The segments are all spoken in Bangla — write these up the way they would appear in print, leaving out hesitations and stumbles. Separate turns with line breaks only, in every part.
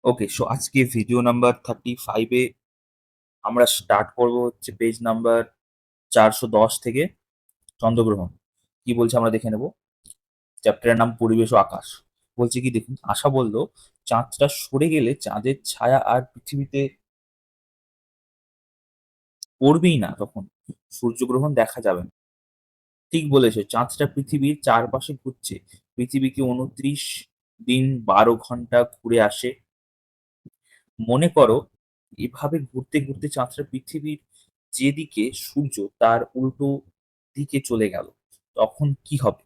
ওকে, সো আজকে ভিডিও নাম্বার 35 এ আমরা স্টার্ট করব হচ্ছে পেজ নাম্বার 410 থেকে চন্দ্রগ্রহণ। কি বলছে আমরা দেখে নেব। চ্যাপ্টারের নাম পরিবেশ ও আকাশ। বলছে কি দেখুন, আশা বলল চাঁদটা সরে গেলে চাঁদের ছায়া আর পৃথিবীতে পড়বেই না, তখন সূর্যগ্রহণ দেখা যাবে না। ঠিক বলেছে, চাঁদটা পৃথিবীর চারপাশে ঘুরছে। পৃথিবীকে 29 দিন 12 ঘন্টা ঘুরে আসে। মনে করো এভাবে ঘুরতে ঘুরতে চাঁদটা পৃথিবীর যেদিকে সূর্য তার উল্টো দিকে চলে গেল, তখন কি হবে?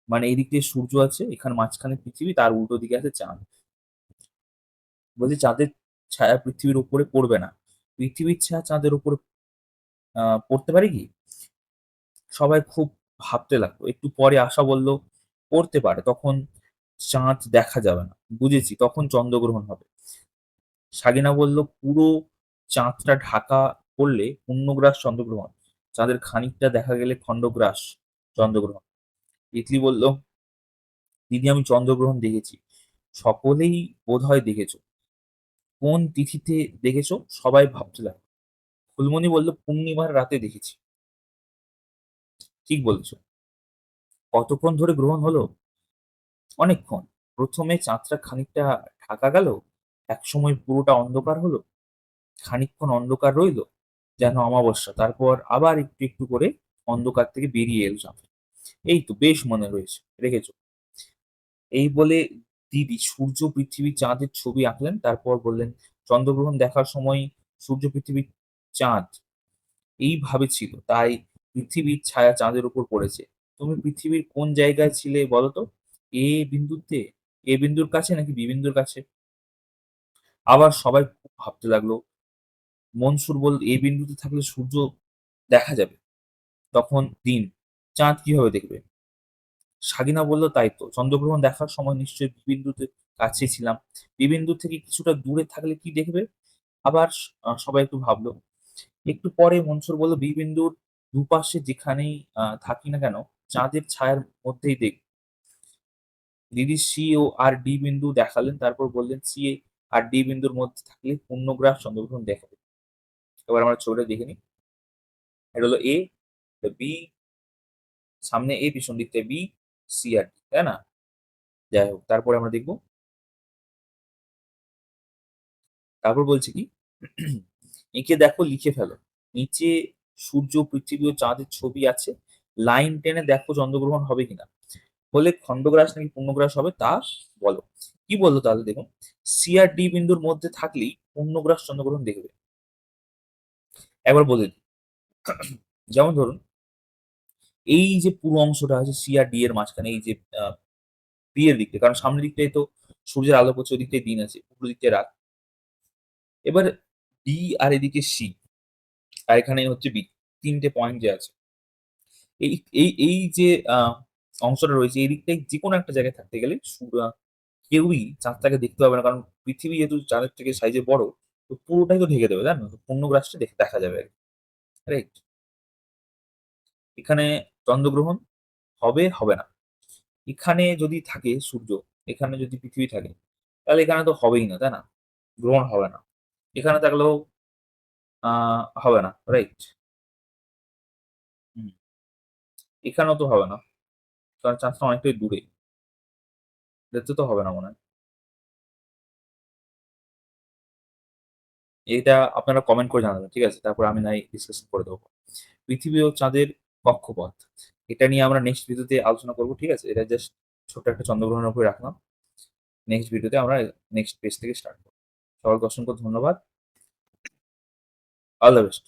মানে এদিক দিয়ে সূর্য আছে, এখানে মাঝখানে পৃথিবী, তার উল্টো দিকে আছে চাঁদ। বলছে চাঁদের ছায়া পৃথিবীর উপরে পড়বে না। পৃথিবীর ছায়া চাঁদের উপরে পড়তে পারে কি? সবাই খুব ভাবতে লাগলো। একটু পরে আশা বলল পড়তে পারে, তখন চাঁদ দেখা যাবে না। বুঝেছি, তখন চন্দ্রগ্রহণ হবে। সাগিনা বলল পুরো চাঁদটা ঢাকা পড়লে পূর্ণগ্রাস চন্দ্রগ্রহণ, চাঁদের খানিকটা দেখা গেলে খণ্ডগ্রাস চন্দ্রগ্রহণ। তিতলি বলল দিদি আমি চন্দ্রগ্রহণ দেখেছি। সকলেই বোধহয় দেখেছো। কোন তিথিতে দেখেছো? সবাই ভাবতে লাগলো। ফুলমণি বলল পূর্ণিমার রাতে দেখেছি। ঠিক বলেছো। কতক্ষণ ধরে গ্রহণ হলো? অনেকক্ষণ। প্রথমে চাঁদটা খানিকটা ঢাকা গেল, একসময় পুরোটা অন্ধকার হলো, খানিকক্ষণ অন্ধকার রইলো যেন অমাবস্যা, তারপর আবার একটু একটু করে অন্ধকার থেকে বেরিয়ে এলো চাঁদ। এই তো বেশ মনে রয়েছে, রেখেছো। এই বলে দিদি সূর্য পৃথিবী চাঁদের ছবি আঁকলেন, তারপর বললেন চন্দ্রগ্রহণ দেখার সময় সূর্য পৃথিবী চাঁদ এইভাবে ছিল, তাই পৃথিবীর ছায়া চাঁদের উপর পড়েছে। তুমি পৃথিবীর কোন জায়গায় ছিলে বলো তো? এ বিন্দুতে, এ বিন্দুর কাছে নাকি বি বিন্দুর কাছে? আবার সবাই খুব ভাবতে লাগলো। মনসুর বলল এ বিন্দুতে থাকলে সূর্য দেখা যাবে, তখন দিন, চাঁদ কিভাবে দেখবে? সাগিনা বলল তাই তো, চন্দ্রগ্রহণ দেখার সময় নিশ্চয়ই বিবিন্দুতে কাছে ছিলাম। বিবিন্দু থেকে কিছুটা দূরে থাকলে কি দেখবে? আবার সবাই একটু ভাবলো। একটু পরে মনসুর বলল বিবিন্দুর দুপাশে যেখানেই থাকি না কেন, চাঁদের ছায়ার মধ্যেই দেখ। দিদি সি ও আর ডি বিন্দু দেখালেন, তারপর বললেন সি আর ডি বিন্দুর মধ্যে থাকলে পূর্ণগ্রাস চন্দ্রগ্রহণ দেখাবে। এবার আমরা ছবিটা দেখে নিই। এটা হলো এ, বি, সামনে এ, পিছন দিকটা বি, সি আর ডি, তাই না? যাই হোক, তারপরে আমরা দেখবো। তারপর বলছে কি এঁকে দেখো, লিখে ফেলো। নিচে সূর্য, পৃথিবী ও চাঁদের ছবি আছে। লাইন টেনে দেখো চন্দ্রগ্রহণ হবে কিনা। হলে খণ্ডগ্রাস নাকি পূর্ণগ্রাস হবে তা বলো। কি বললো তাহলে দেখুন, সি আর ডি বিন্দুর মধ্যে থাকলেই পূর্ণগ্রাস চন্দ্রগ্রহণ দেখবে। একবার বলে দিই। যেমন ধরুন এই যে পুরো অংশটা আছে সি আর ডি এর মাঝখানে, এই যে বি এর দিকটা, কারণ সামনের দিকটাই তো সূর্যের আলো পড়ছে, ওই দিকটাই দিন আছে, উপর দিকটায় রাত। এবার ডি আর এদিকে সি, আর এখানে হচ্ছে বি, তিনটে পয়েন্ট যে আছে, এই এই এই যে অংশটা রয়েছে এই দিকটায় যে কোনো একটা জায়গায় থাকতে গেলে কেউই চাঁদটাকে দেখতে পাবে না, কারণ পৃথিবী যেহেতু চাঁদের থেকে সাইজে বড়, তো পুরোটাই তো ঢেকে দেবে, তাই না? তো পূর্ণগ্রাসটা দেখা যাবে আর কি। রাইট। এখানে চন্দ্রগ্রহণ হবে হবে না। এখানে যদি থাকে সূর্য, এখানে যদি পৃথিবী থাকে, তাহলে এখানে তো হবেই না, তাই না? গ্রহণ হবে না। এখানে থাকলেও হবে না, রাইট। এখানেও তো হবে না, কারণ চাঁদটা অনেকটাই দূরে। দেখতে তো হবে না মনে হয়। এটা আপনারা কমেন্ট করে জানাবেন, ঠিক আছে? তারপর আমি নাই ডিসকাশন করে দেবো। পৃথিবী ও চাঁদের কক্ষপথ, এটা নিয়ে আমরা নেক্সট ভিডিওতে আলোচনা করব, ঠিক আছে? এটা জাস্ট ছোট্ট একটা চন্দ্রগ্রহণের উপরে রাখলাম। নেক্সট ভিডিওতে আমরা নেক্সট পেজ থেকে স্টার্ট করব। সকলকে অসংখ্য ধন্যবাদ। All the best.